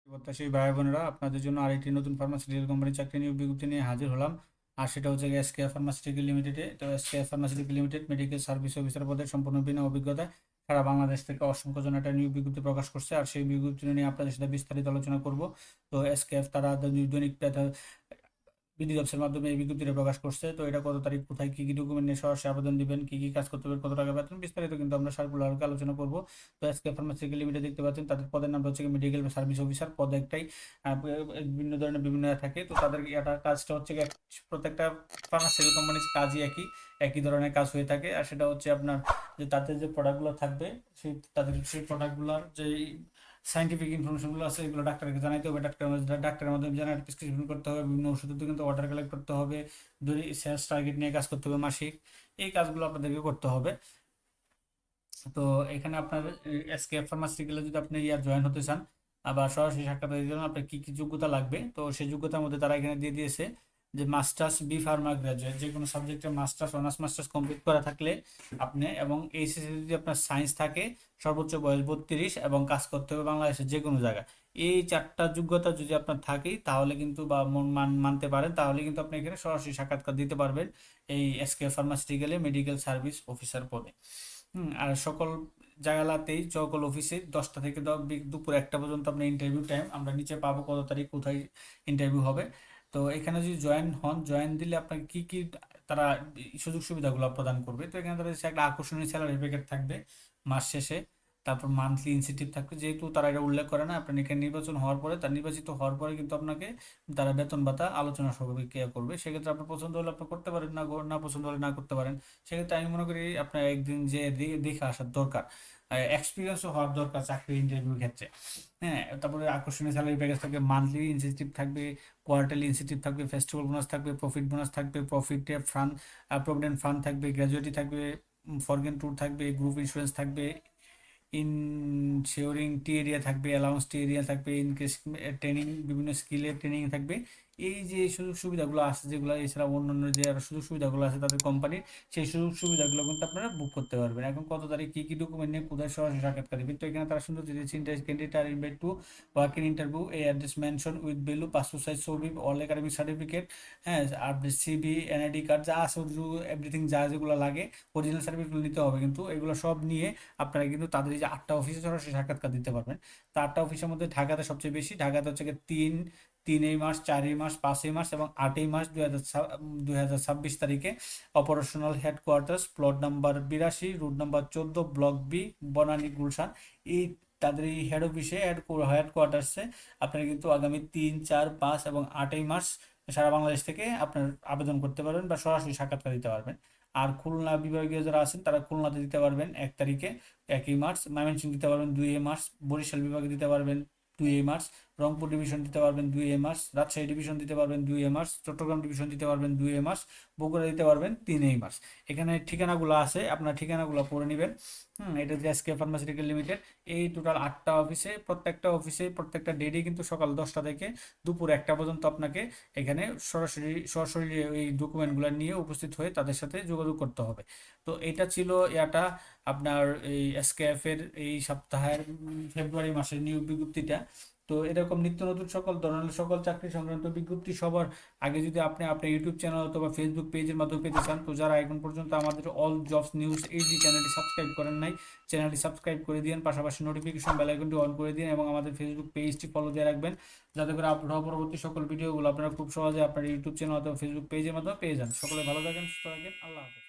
প্রত্যাশী ভাই বোনেরা, আপনাদের জন্য আরেকটি নতুন ফার্মাসিউটিক্যাল কোম্পানি চাকরি নিয়োগ বিজ্ঞপ্তি নিয়ে হাজির হলাম। আর সেটা হচ্ছে এসকেএফ ফার্মাসিউটিক্যাল লিমিটেডে। তো SKF pharmaceutical limited medical service officer পদে সম্পূর্ণ বিনা অভিজ্ঞতায় সারা বাংলাদেশ থেকে অসংখ্য জন একটা নিয়োগ বিজ্ঞপ্তি প্রকাশ করছে। আর সেই বিজ্ঞপ্তি নিয়ে আপনাদের সাথে বিস্তারিত আলোচনা করব। তো এসকেএফ তারা দৈনিক বিডি জবসের মাধ্যমে এই বিজ্ঞপ্তিটা প্রকাশ করছে। তো এটা কত তারিখ, কোথায়, কি কি ডকুমেন্ট নিয়ে সরাসরি আবেদন দিবেন, কি কি কাজ করতে হবে, কত টাকা বেতন, বিস্তারিত কিন্তু আমরা সার্কুলার আলোচনা করব। তো আজকে ফার্মাসিউটিক্যাল লিমিটেড দেখতে পাচ্ছেন, তাদের পদের নামটা হচ্ছে মেডিকেল সার্ভিস অফিসার। পদ একটাই, বিভিন্ন ধরনের বিভিন্ন থাকে। তো তাদের এটা কাজটা হচ্ছে প্রত্যেকটা ফার্মাসিউটিক্যাল কোম্পানির কাজই একই ধরনের কাজ হয়ে থাকে। আর সেটা হচ্ছে আপনার যে তাদের যে প্রোডাক্টগুলো থাকবে, সেই প্রোডাক্টগুলোর যে সাইন্টিফিক ইনফরমেশনগুলো আছে এগুলো ডাক্তারকে জানাইতে হবে। ডাক্তারের মাধ্যমে জানাই প্রেসক্রিপশন করতে হবে, বিভিন্ন ওষুধের কিন্তু অর্ডার কালেক্ট করতে হবে, সেলস টার্গেট নিয়ে কাজ করতে হবে মাসিক। এই কাজগুলো আপনাদেরকে করতে হবে। তো এখানে আপনার এসকেএফ ফার্মাসিউটিক্যালে যদি আপনি জয়েন হতে চান, আবার সরাসরি সাক্ষাৎকারের জন্য আপনার কি কি যোগ্যতা লাগবে, তো সেই যোগ্যতার মধ্যে তারা এখানে দিয়ে দিয়েছে যে মাস্টার্স বি ফার্মা গ্রাজুয়েট, যে কোনো সাবজেক্টে মাস্টার্স অনার্স মাস্টার্স কমপ্লিট করা থাকলে আপনি, এবং এইচএসসি যদি আপনার সায়েন্স থাকে, সর্বোচ্চ বয়স 32 এবং কাজ করতে হবে বাংলাদেশের যে কোনো জায়গায়। এই চারটা যোগ্যতা যদি আপনার থাকেই তাহলে কিন্তু, বা মানতে পারেন, তাহলে কিন্তু আপনি এখানে সরাসরি সাক্ষাৎকার দিতে পারবেন এই এসকেএফ ফার্মাসিউটিক্যালে মেডিকেল সার্ভিস অফিসার পদে। আর সকল জায়গাতেই, সকল অফিসে 10টা থেকে দুপুর 1টা পর্যন্ত আপনার ইন্টারভিউ টাইম। আমরা নিচে পাবো কত তারিখ, কোথায় ইন্টারভিউ হবে। তো এখানে যদি জয়েন দিলে আপনাকে কি কি তারা সুযোগ সুবিধাগুলো প্রদান করবে। তো এখানে তারা একটা আকর্ষণীয় স্যালারি প্যাকেট থাকবে মাস শেষে, তারপর মান্থলি ইনসেন্টিভ থাকবে। যেহেতু তারা এটা উল্লেখ করে না, আপনার এখানে নির্বাচন হওয়ার পরে, তার নির্বাচিত হওয়ার পরে কিন্তু আপনাকে তারা বেতন ভাতা আলোচনা সভাপতি করবে। সেক্ষেত্রে আপনার পছন্দ হলে আপনি করতে পারেন, না না পছন্দ হলে না করতে পারেন। সেক্ষেত্রে আমি মনে করি আপনার একদিন যে দেখে আসার দরকার, এক্সপিরিয়েন্সও হওয়ার দরকার চাকরি ইন্টারভিউর ক্ষেত্রে। হ্যাঁ, তারপরে আকর্ষণীয় স্যালারি প্যাকেজ থাকবে, মান্থলি ইনসেন্টিভ থাকবে, কোয়ার্টারলি ইনসেন্টিভ থাকবে, ফেস্টিভ্যাল বোনাস থাকবে, প্রফিট বোনাস থাকবে, প্রফিট ফান্ড, প্রভিডেন্ট ফান্ড থাকবে, গ্র্যাজুইটি থাকবে, ফরগেন ট্যুর থাকবে, গ্রুপ ইন্স্যুরেন্স থাকবে, ইনশিওরিং টি এরিয়া থাকবে, অ্যালাউন্স টি এরিয়া থাকবে, ইনকেস ট্রেনিং, বিভিন্ন স্কিলের ট্রেনিং থাকবে। এই যে সুযোগ সুবিধাগুলো আছে, যেগুলো এছাড়া অন্যান্য যে আরো সুযোগ সুবিধাগুলো আছে তাদের কোম্পানির, সেই সুযোগ সুবিধাগুলো কিন্তু আপনারা বুক করতে পারবেন। এখন কত তারিখ, কি কি ডকুমেন্ট নিয়ে কোথায় সরাসরি সাক্ষাৎকার দিবেন, তো এখানে তারা সুন্দর দিয়েছে, interest candidate are invite to work in interview, এই address mention with value, passport size ছবি, অল একাডেমিক সার্টিফিকেট, হ্যাঁ, আর সিভি, এনআইডি কার্ড যা আছে, এভরিথিং যা যেগুলো লাগে, অরিজিনাল সার্টিফিকেটগুলো নিতে হবে কিন্তু। এগুলো সব নিয়ে আপনারা কিন্তু তাদের এই যে 8টা অফিসে সরাসরি সাক্ষাৎকার দিতে পারবেন। তো 8টা অফিসের মধ্যে ঢাকাতে সবচেয়ে বেশি। ঢাকাতে হচ্ছে 3 মার্চ, 4 মার্চ, 5 মার্চ এবং 8 মার্চ 2026 তারিখে। Operational headquarters plot number 82, route number 14, block B, Banani, Gulshan. এই তাদের এই হেড অফিসে, হেডকোয়ার্টার্সে আপনারা কিন্তু আগামী 3, 4, 5 এবং 8 মার্চ সারা বাংলাদেশ থেকে আপনার আবেদন করতে পারবেন বা সরাসরি সাক্ষাৎকার দিতে পারবেন। আর খুলনা বিভাগীয় যারা আছেন তারা খুলনাতে দিতে পারবেন 1 তারিখে, 1 মার্চ। ময়মনসিংহ দিতে পারবেন 2 মার্চ। বরিশাল বিভাগে দিতে পারবেন 2 মার্চ। রংপুর ডিভিশন দিতে পারবেন 2 মার্চ। রাজশাহী ডিভিশন দিতে পারবেন 2 মার্চ। চট্টগ্রাম ডিভিশন দিতে পারবেন 2 মার্চ। বগুড়া দিতে পারবেন 3 মার্চ। এখানে ঠিকানাগুলো আছে, আপনার ঠিকানাগুলো পড়ে নেবেন। এটা যে এসকে ফার্মাসিউটিক্যাল লিমিটেড। এই টোটাল 8টা অফিসে, প্রত্যেকটা ডেটে কিন্তু সকাল 10টা থেকে দুপুর 1টা পর্যন্ত আপনাকে এখানে সরাসরি সরাসরি এই ডকুমেন্টগুলো নিয়ে উপস্থিত হয়ে তাদের সাথে যোগাযোগ করতে হবে। তো এটা ছিল আপনার এই এসকেএফ এর এই সপ্তাহের ফেব্রুয়ারি মাসের নিয়োগ বিজ্ঞপ্তিটা। তো এরকম নিত্য নতুন সকল ধরনের সকল চাকরি সংক্রান্ত বিজ্ঞপ্তি সবার আগে যদি আপনি আপনার ইউটিউব চ্যানেল অথবা ফেসবুক পেজের মাধ্যমে পেতে চান, তো যারা এখন পর্যন্ত আমাদের অল জবস নিউজ এইচডি চ্যানেলটি সাবস্ক্রাইব করেন নাই, চ্যানেলটি সাবস্ক্রাইব করে দিন, পাশাপাশি নোটিফিকেশন বেল আইকনটি অন করে দিন এবং আমাদের ফেসবুক পেজটি ফলো দিয়ে রাখবেন, যাতে করে আপলোড হওয়া পরবর্তী সকল ভিডিওগুলো আপনারা খুব সহজে আপনার ইউটিউব চ্যানেল অথবা ফেসবুক পেজের মাধ্যমে পেয়ে যান। সকলে ভালো থাকেন, সুস্থ থাকেন, আল্লাহ হাফেজ।